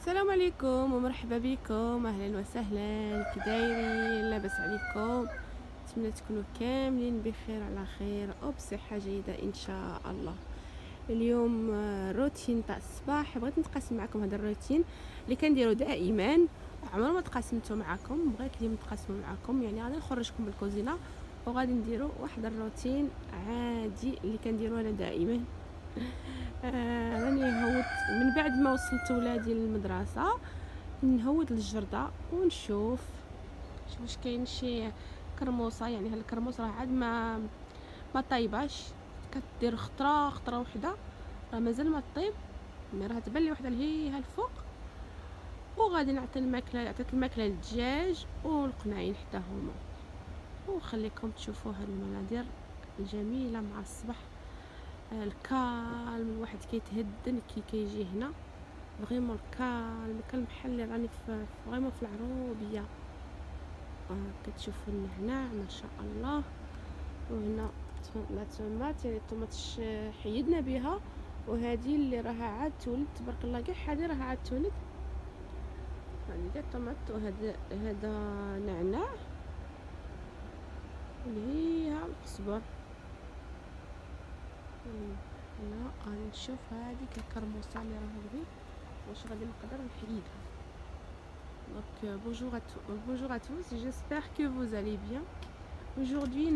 السلام عليكم ومرحبا بكم، اهلا وسهلا. كي دايرين؟ لاباس عليكم؟ نتمنى تكونوا كاملين بخير على خير وبصحه جيده ان شاء الله. اليوم روتين تاع الصباح، بغيت نتقاسم معكم هذا الروتين اللي كنديرو دائما. عمر ما تقاسمته معكم، بغيت اليوم نتقاسمه معكم. يعني غادي نخرجكم بالكوزينه وغادي نديرو واحد الروتين عادي اللي كنديرو انا دائما. راني هوت من بعد ما وصلت ولادي للمدرسه، نهود الجردة ونشوف واش كاين شي كرموصه. يعني هالكرموس راه عاد ما طايباش، كدير خطره وحده، راه مازال ما طيب، مي راه تبان لي وحده لهيها الفوق. وغادي نعطي الماكله، عطيت الماكله للدجاج والقناعين حتى هما، وخليكم تشوفوا هاد المناظر الجميله مع الصبح. الكالم، الواحد كيتهدن كي كيجي هنا. فريمون الكالم بحال اللي راني فريمون في العروبيه. كتشوفوا النعناع ما شاء الله. وهنا لا طوماط، يعني الطوماط حيدنا بها، وهذه اللي راها عاد تولد تبارك الله، كاع هذه راها عاد تولد. هذه كاع طوماط، هذا نعناع اللي هي القزبر. هنا غادي نشوف هذيك الكرموسه اللي راها هذه واش غادي نقدر نحيدها. Donc bonjour à tous, j'espère que vous allez bien. Aujourd'hui,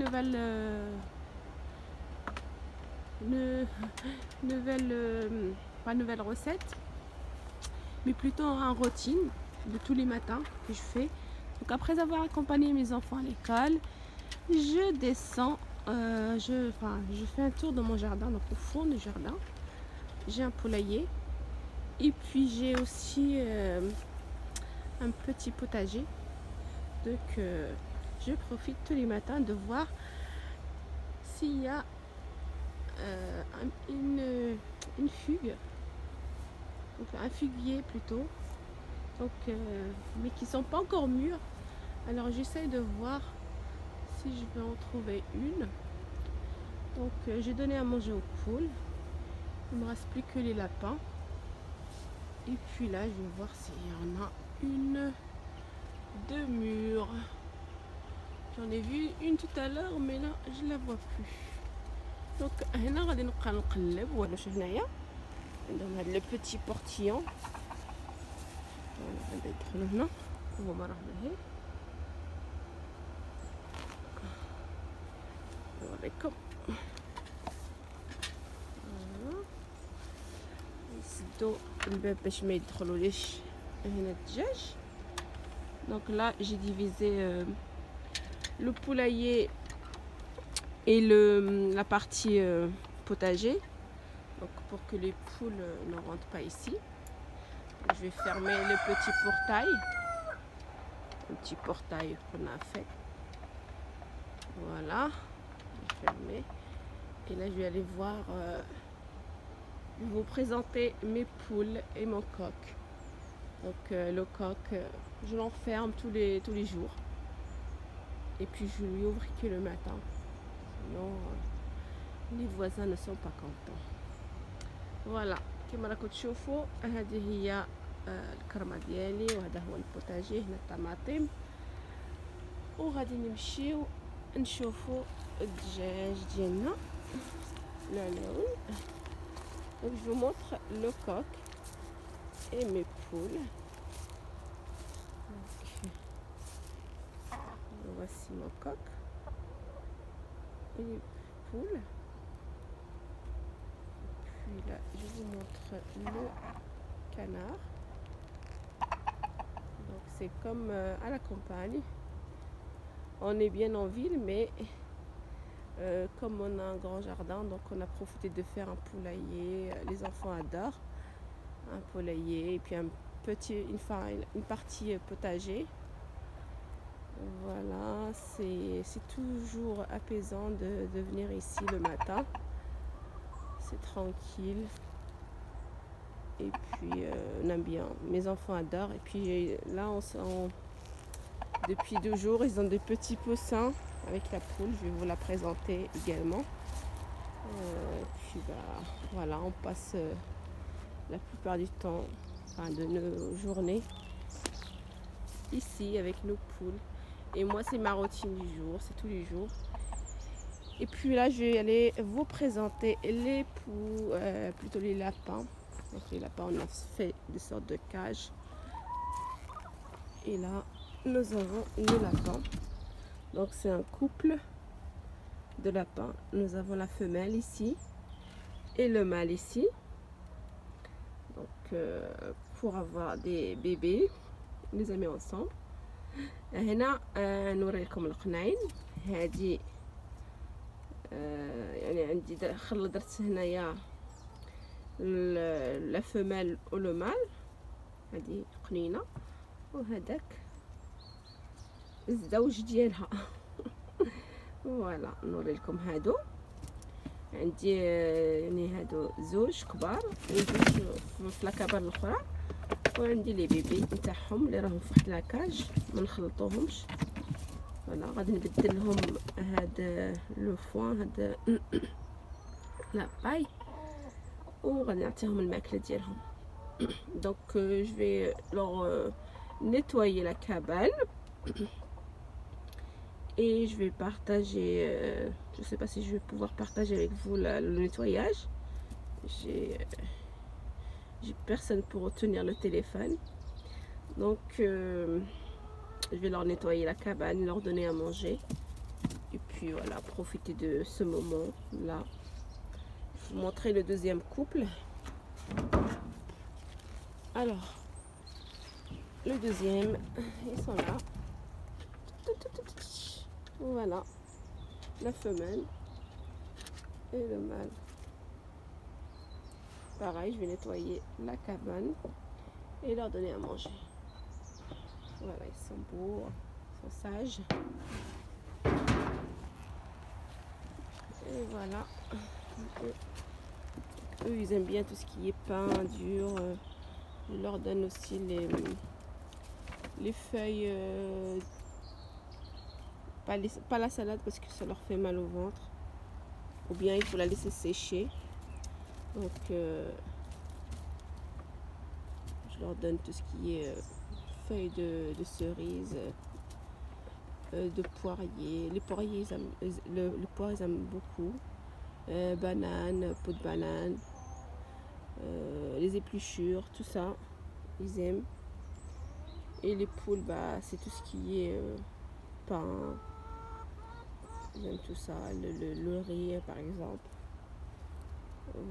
pas nouvelle recette, mais plutôt un routine de tous les matins que je fais. Donc après avoir accompagné mes enfants à l'école, je descends, je fais un tour dans mon jardin, donc au fond du jardin. J'ai un poulailler et puis j'ai aussi un petit potager. Donc je profite tous les matins de voir s'il y a une fugue, donc un figuier plutôt, donc mais qui sont pas encore mûrs. Alors j'essaie de voir si je peux en trouver une. Donc j'ai donné à manger aux poules, il me reste plus que les lapins. Et puis là je vais voir s'il y en a une de mûre. J'en ai vu une tout à l'heure, mais là je la vois plus. Donc هنا غادي نبقى نقلب. واش هنايا عندهم هاد لو بوتي بورتيون، غادي يدخلوا هنا وهما راه باهي. نوريكم نسدو الباب باش ما يدخلوليش هنا الدجاج. Donc là j'ai divisé le poulailler et la partie potager, donc pour que les poules ne rentrent pas ici. Je vais fermer le petit portail qu'on a fait. Voilà, je vais fermer. Et là je vais aller voir, je vais vous présenter mes poules et mon coq. Donc le coq, je l'enferme tous les jours, et puis je lui ouvre que le matin, sinon les voisins ne sont pas contents. Voilà, كما راكم تشوفوا هذه هي الكرمه ديالي، وهذا هو البوتاجي. هنا الطماطم، وغادي نمشيو نشوفوا الدجاج ديالنا العناون. Donc je vous montre le coq et mes poules. Donc, voici mon coq et les poules. Puis là je vous montre le canard. Donc c'est comme à la campagne, on est bien en ville, mais comme on a un grand jardin, donc on a profité de faire un poulailler. Les enfants adorent un poulailler, et puis une partie potager. Voilà, c'est toujours apaisant de venir ici le matin. C'est tranquille. Et puis on aime bien, mes enfants adorent. Et puis là depuis 2 jours ils ont des petits poussins avec la poule, je vais vous la présenter également. Puis voilà, on passe la plupart du temps enfin de nos journées ici avec nos poules. Et moi, c'est ma routine du jour, c'est tous les jours. Et puis là, je vais aller vous présenter les poules, plutôt les lapins. Donc les lapins, on a fait des sortes de cages. Et là, nous avons les lapins. Donc c'est un couple de lapins. Nous avons la femelle ici et le mâle ici. Donc pour avoir des bébés, on les a mis ensemble. هنا نوريكم القنين. هذه يعني عندي درت هنايا لا فمال و لو مال. هذه قنينه وهذاك الزوج ديالها. فوالا نوري لكم هادو عندي يعني هادو زوج كبار وزوج في لاكابان الاخرى، وعندي لي بيبي نتاعهم اللي راهم في واحد لاكاج ما نخلطوهمش. فوالا غادي نبدل لهم هاد لو فوان هاد لا باي وغادي نعطيهم الماكله ديالهم. دونك جو في لور nettoyer la cabane et je vais partager, je sais pas si je vais pouvoir partager avec vous le nettoyage. J'ai personne pour tenir le téléphone, donc je vais leur nettoyer la cabane, leur donner à manger et puis voilà, profiter de ce moment là. Je vais vous montrer le deuxième couple. Alors le deuxième, ils sont là. Voilà, la femelle et le mâle. Pareil, je vais nettoyer la cabane et leur donner à manger. Voilà, ils sont beaux, ils sont sages. Et voilà. Eux, ils aiment bien tout ce qui est pain dur. Je leur donne aussi les feuilles, pas la salade parce que ça leur fait mal au ventre, ou bien il faut la laisser sécher. Donc je leur donne tout ce qui est feuilles de cerise, de poirier. Les poiriers, le poire ils aiment beaucoup. Banane, peau de banane, les épluchures, tout ça ils aiment. Et les poules, bah, c'est tout ce qui est pain. J'aime tout ça, le riz par exemple.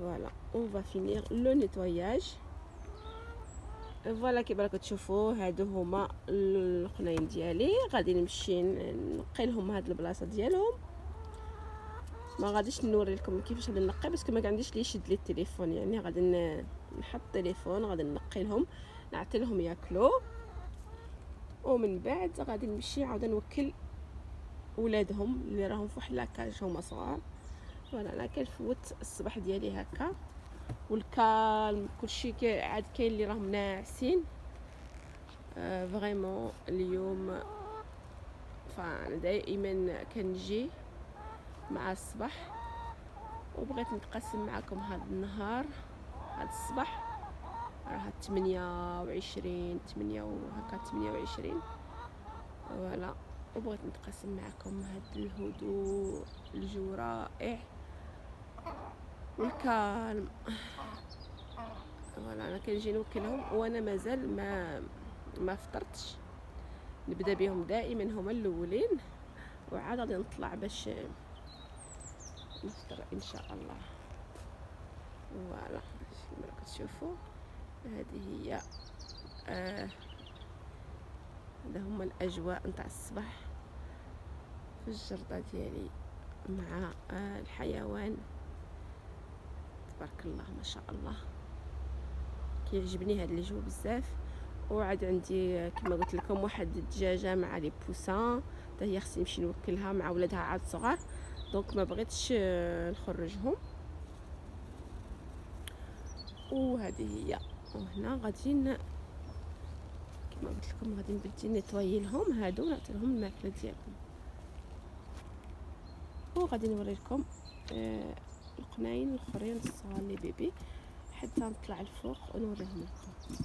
Voilà, on va finir le nettoyage. فوالا كيما راكم تشوفوا هادو هما القنين ديالي. غادي نمشي نقي لهم هاد البلاصه ديالهم. ما غاديش نوري لكم كيفاش غادي نقي باسكو ما عنديش لي يشد لي التليفون، يعني غادي نحط التليفون، غادي نقي لهم، نعطي لهم ياكلوا، ومن بعد غادي نمشي عاود نوكل ولادهم اللي راهم في واحد لاكاج هما صغار. فوالا انا كنفوت الصباح ديالي هكا والكالم كلشي عاد كاين اللي راهم ناعسين. فريمون اليوم فانا دائما كنجي مع الصباح وبغيت نتقاسم معكم هذا النهار، هذا الصباح راه 28 وهكا 28. فوالا وبغيت نتقاسم معكم هذا الهدوء، الجو رائع والكالم. فوالا انا كنجي نوكلهم وانا مازال ما فطرتش. نبدا بهم دائما هما الاولين وعاد غادي نطلع باش نفطر ان شاء الله. فوالا كما راكم تشوفوا هذه هي هذا هما الاجواء نتاع الصباح في الجردة ديالي مع الحيوان. تبارك الله ما شاء الله، كيعجبني هذا الجو بزاف. وعاد عندي كما قلت لكم واحد الدجاجه مع لي بوسان حتى هي خصني نمشي نوكلها مع ولادها عاد صغار، دونك ما بغيتش نخرجهم. وهذه هي، وهنا غادي كما قلت لكم غادي نبدي نيطويي لهم هادو ونعطي لهم الماكله ديالهم. وغادي نوري لكم القناين الاخرين الصغار لي بيبي حتى نطلع الفوق ونوريهم لكم.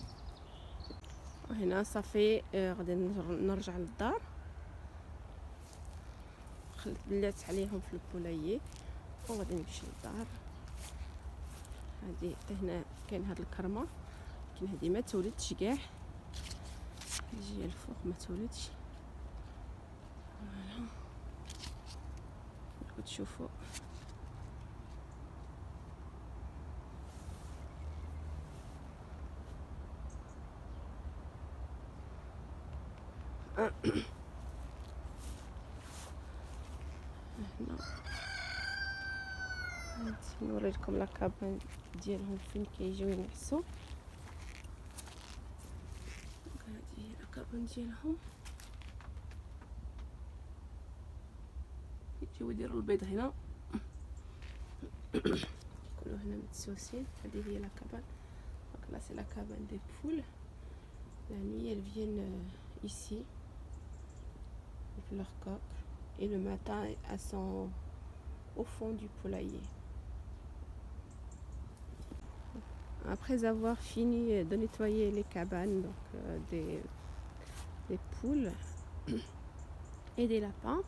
وهنا صافي غادي نرجع للدار. بلات عليهم في البولايي وغادي نمشي للدار. هادي هنا كاين هاد الكرمه، لكن هادي ما تولدش كاع، جهه الفوق ما تولدش. فوالا تشوفوا هنا نوري لكم لاكابان ديالهم فين كيجيو ينعسوا. هذه هي لاكابان ديالهم، يجيو يديروا البيض هنا، يكونوا هنا متسوسين. هذه هي لاكابان. دونك لا سي لاكابان دي بول. La nuit, elles viennent ici, avec leur coque, et le matin, elles sont au fond du poulailler. Après avoir fini de nettoyer les cabanes, donc des poules et des lapins,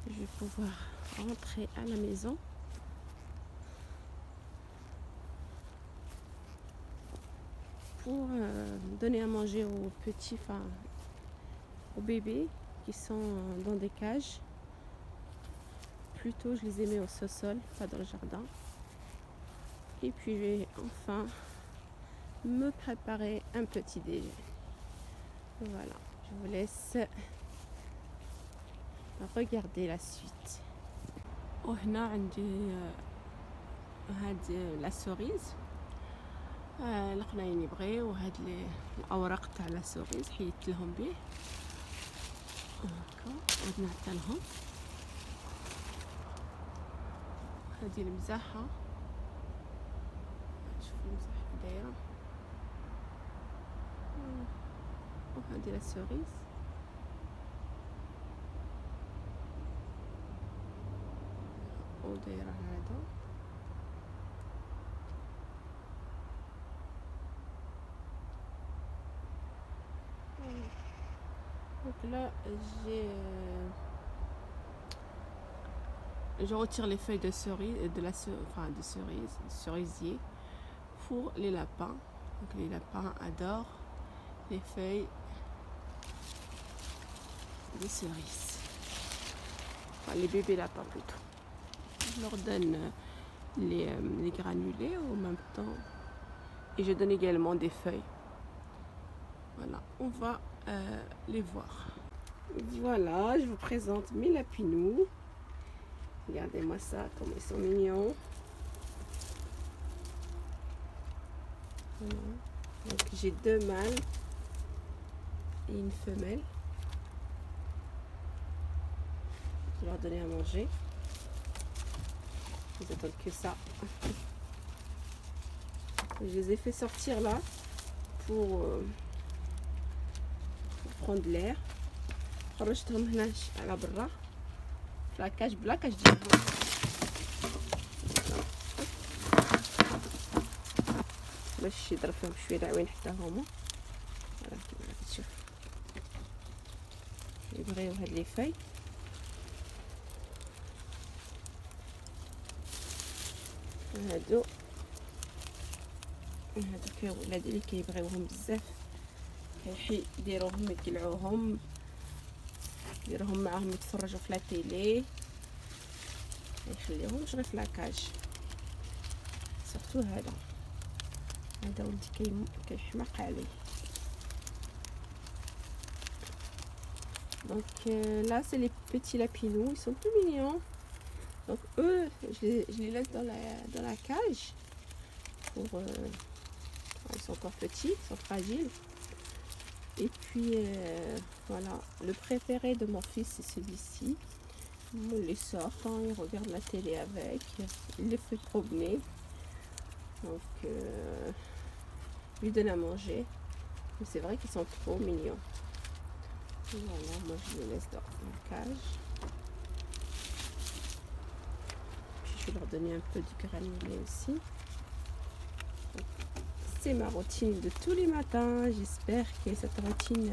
je vais pouvoir rentrer à la maison. Pour donner à manger aux petits, enfin aux bébés qui sont dans des cages. Plutôt je les ai mis au sous-sol, pas dans le jardin. Et puis je vais enfin me préparer un petit déjeuner. Voilà, je vous laisse regarder la suite. وهنا عندي هاد لا سوريز القناين يبغيو، وهاد الاوراق تاع لا سوريز حيدت لهم به هكا. غادي نعطي لهم هادي المزاحه، شوفوا المزاحه كي دايره، وهادي لا سوريز. ودايره هذا donc là je retire les feuilles de cerise, de cerisier pour les lapins. Donc les lapins adorent les feuilles de cerise, enfin les bébés lapins plutôt. Je leur donne les granulés en même temps, et je donne également des feuilles. Voilà, on va les voir. Voilà, je vous présente mes lapinous. Regardez-moi ça, comme ils sont mignons. Voilà. Donc j'ai 2 mâles et une femelle. Je vais leur donner à manger. Ils attendent que ça. Je les ai fait sortir là pour prendre l'air. خرجتهم هنا على برا في لاكاج بلا كاج ديالهم. باش يضرب فيهم شويه دعوين حتى هما. فوالا كيما كتشوف يبغيو هاد لي فاي. هادو ولادي اللي كيبغيوهم بزاف يديروهم يقلعوهم، يديروهم معاهم يتفرجوا في لا تيلي، يخليوهمش غير في لاكاج. سورتو هذا ولدي كيحماق عليه. Donc là c'est les petits lapinous, ils sont tout mignons. Donc eux je les laisse dans la cage pour ils sont encore petits, ils sont fragiles. Et puis voilà, le préféré de mon fils c'est celui-ci. On les sort quand il regarde la télé avec, il les fait promener. Donc lui donne à manger. Mais c'est vrai qu'ils sont trop mignons. Voilà, moi je les laisse dans la cage. Puis je vais leur donner un peu du granulé aussi. Donc, c'est ma routine de tous les matins. J'espère que cette routine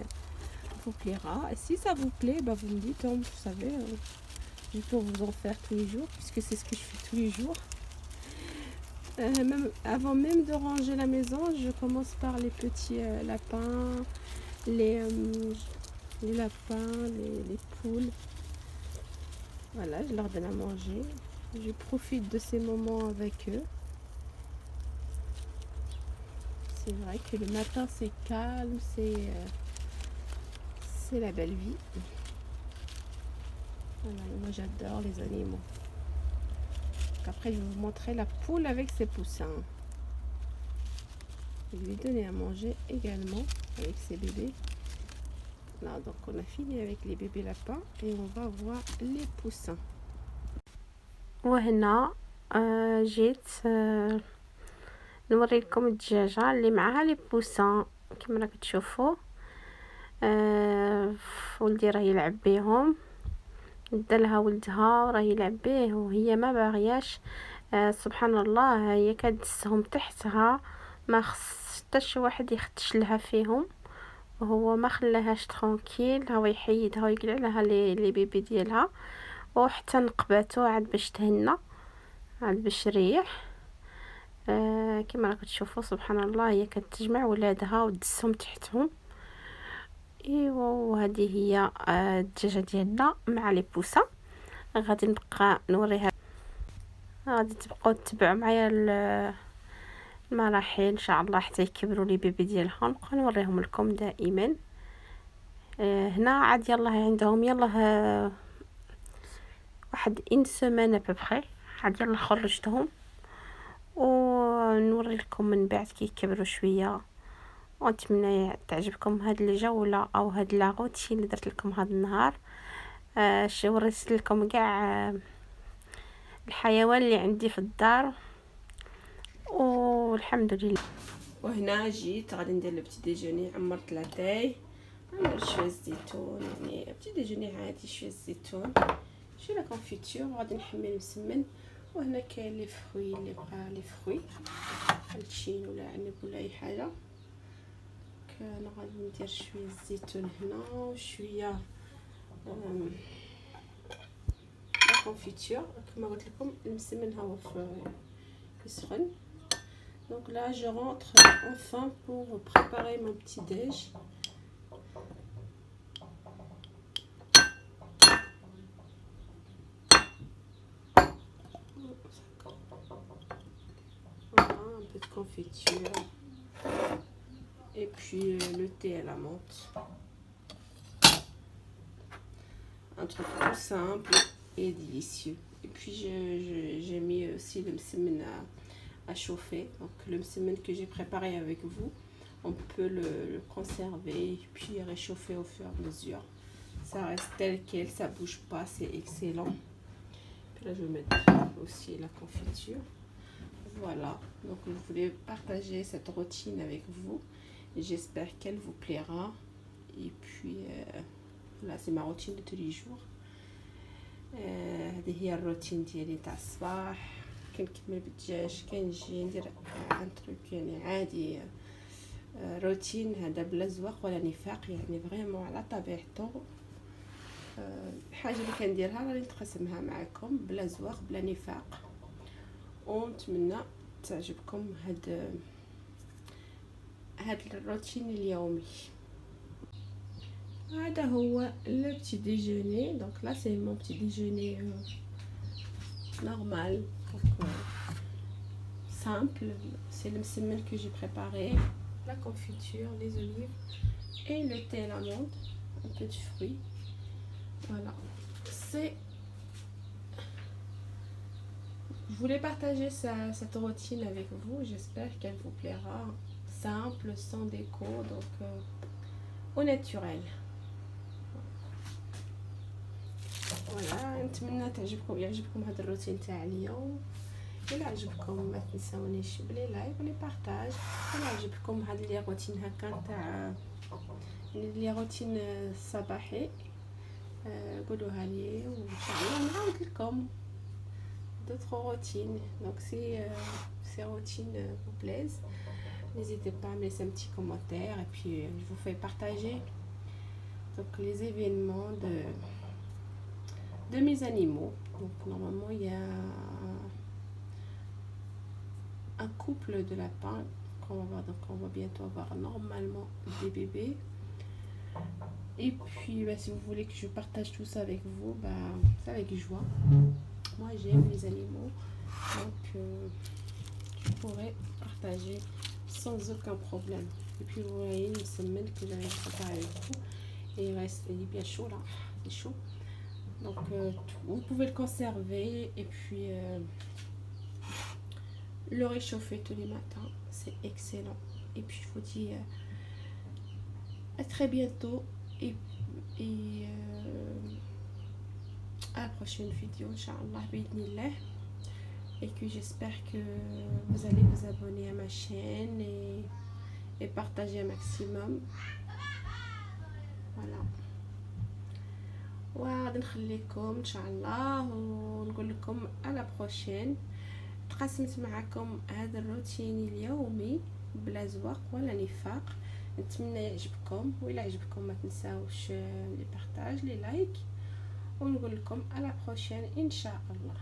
vous plaira. Et si ça vous plaît, bah vous me dites, hein, vous savez, je peux vous en faire tous les jours, puisque c'est ce que je fais tous les jours. Avant même de ranger la maison, je commence par les petits lapins, les lapins, les poules. Voilà, je leur donne à manger. Je profite de ces moments avec eux. C'est vrai que le matin c'est calme, c'est la belle vie. Voilà, moi j'adore les animaux. Donc après je vais vous montrer la poule avec ses poussins. Je vais lui donner à manger également avec ses bébés. Là, donc on a fini avec les bébés lapins et on va voir les poussins. وهنا جيت نوريكم الدجاجه اللي معاها لي بوسان كما راكم تشوفوا. ولدي راه يلعب بيهم، دالها ولدها وراه يلعب بيه وهي ما باغياش. سبحان الله، هي كدسهم تحتها، ما خص حتى شي واحد يختش لها فيهم، وهو ما خلاهاش ترونكيل، هو يحيدها ويقلع لها لي بيبي ديالها، وحتى نقباتو عاد باش تهنى، عاد باش ريح. كما راكم تشوفوا سبحان الله، هي كتجمع ولادها ودسهم تحتهم. ايوا وهذه هي الدجاجه ديالنا مع لي بوسه. غادي نبقى نوريها، غادي تبقاو تتبعوا معايا المراحل ان شاء الله حتى يكبروا لي بيبي ديالهم، نبقى نوريهم لكم دائما. هنا عاد يلاه عندهم يلاه واحد ان سيمانه ببخي، عاد يلاه خرجتهم ونوري لكم من بعد كي يكبروا شويه. ونتمنى تعجبكم هاد الجوله او هاد لا روتين اللي درت لكم هاد النهار. وريت لكم كاع الحيوان اللي عندي في الدار والحمد لله. وهنا جيت غادي ندير البتي ديجوني، عمرت لاطاي، عمرت شويه الزيتون، يعني بتي ديجوني عادي، شويه الزيتون، شويه لا كونفيتور، وغادي نحمي المسمن. وهنا كاين لي فروي اللي بقى لي فروي التشين ولا عنب ولا اي حاجه. انا غادي ندير شويه الزيتون هنا وشويه لا كونفيتور. كما قلت لكم المسمن ها هو في سخن. Donc là je rentre enfin pour préparer mon petit déj. Voilà, un peu de confiture et puis le thé à la menthe. Un truc tout simple et délicieux. Et puis j'ai mis aussi le msemen à chauffer. Donc le msemen que j'ai préparé avec vous, on peut le conserver et puis réchauffer au fur et à mesure. Ça reste tel quel, ça bouge pas, c'est excellent. Puis là je vais mettre aussi la confiture. Voilà, donc je voulais partager cette routine avec vous. J'espère qu'elle vous plaira. Et puis là c'est ma routine de tous les jours. هذه هي الروتين ديالي تاع الصباح. كنكمل بالدجاج، كنجي ندير ان تروك يعني عادي، روتين هذا بلا زواق ولا نفاق، يعني فريمون على طبيعته. الحاجه اللي كنديرها راني نتقاسمها معكم بلا زواق بلا نفاق، ونتمنى تعجبكم هاد الروتين اليومي. هذا هو le petit déjeuner. Donc là c'est mon petit déjeuner normal, donc, simple. C'est le msemen que j'ai préparé, la confiture, les olives et le thé à la menthe, un peu de fruits. Voilà, c'est, je voulais partager cette routine avec vous. J'espère qu'elle vous plaira. Simple, sans déco, donc au naturel. فوالا، نتمنى يعجبكم هذا الروتين تاع اليوم. الا عجبكم ما تنساونيش بلي لايك ولي بارطاج. الا عجبكم هاد لي روتين هكا تاع لي روتين الصباحي، قولوها لي وان شاء الله نعاود لكم d'autres routines. Donc si ces routines vous plaisent, N'hésitez pas à me laisser un petit commentaire et puis je vous fais partager donc les événements de mes animaux. Donc normalement il y a un couple de lapins qu'on va voir, donc on va bientôt avoir normalement des bébés. Et puis si vous voulez que je partage tout ça avec vous, c'est avec joie. Moi j'aime les animaux, donc je pourrais partager sans aucun problème. Et puis vous voyez une semaine que j'avais préparé avec vous, et il est bien chaud là, c'est chaud. Donc vous pouvez le conserver et puis le réchauffer tous les matins, c'est excellent. Et puis je vous dis à très bientôt et à la prochaine vidéo, Inch'Allah, bi'idhnillah. Et que j'espère que vous allez vous abonner à ma chaîne et partager un maximum. Voilà. وغادي نخليكم ان شاء الله ونقول لكم على بروشين. تقاسمت معكم هذا الروتين اليومي بلا زواق ولا نفاق. نتمنى يعجبكم، وإلا عجبكم ما تنساوش لي بارطاج لي لايك، ونقول لكم على بروشين ان شاء الله.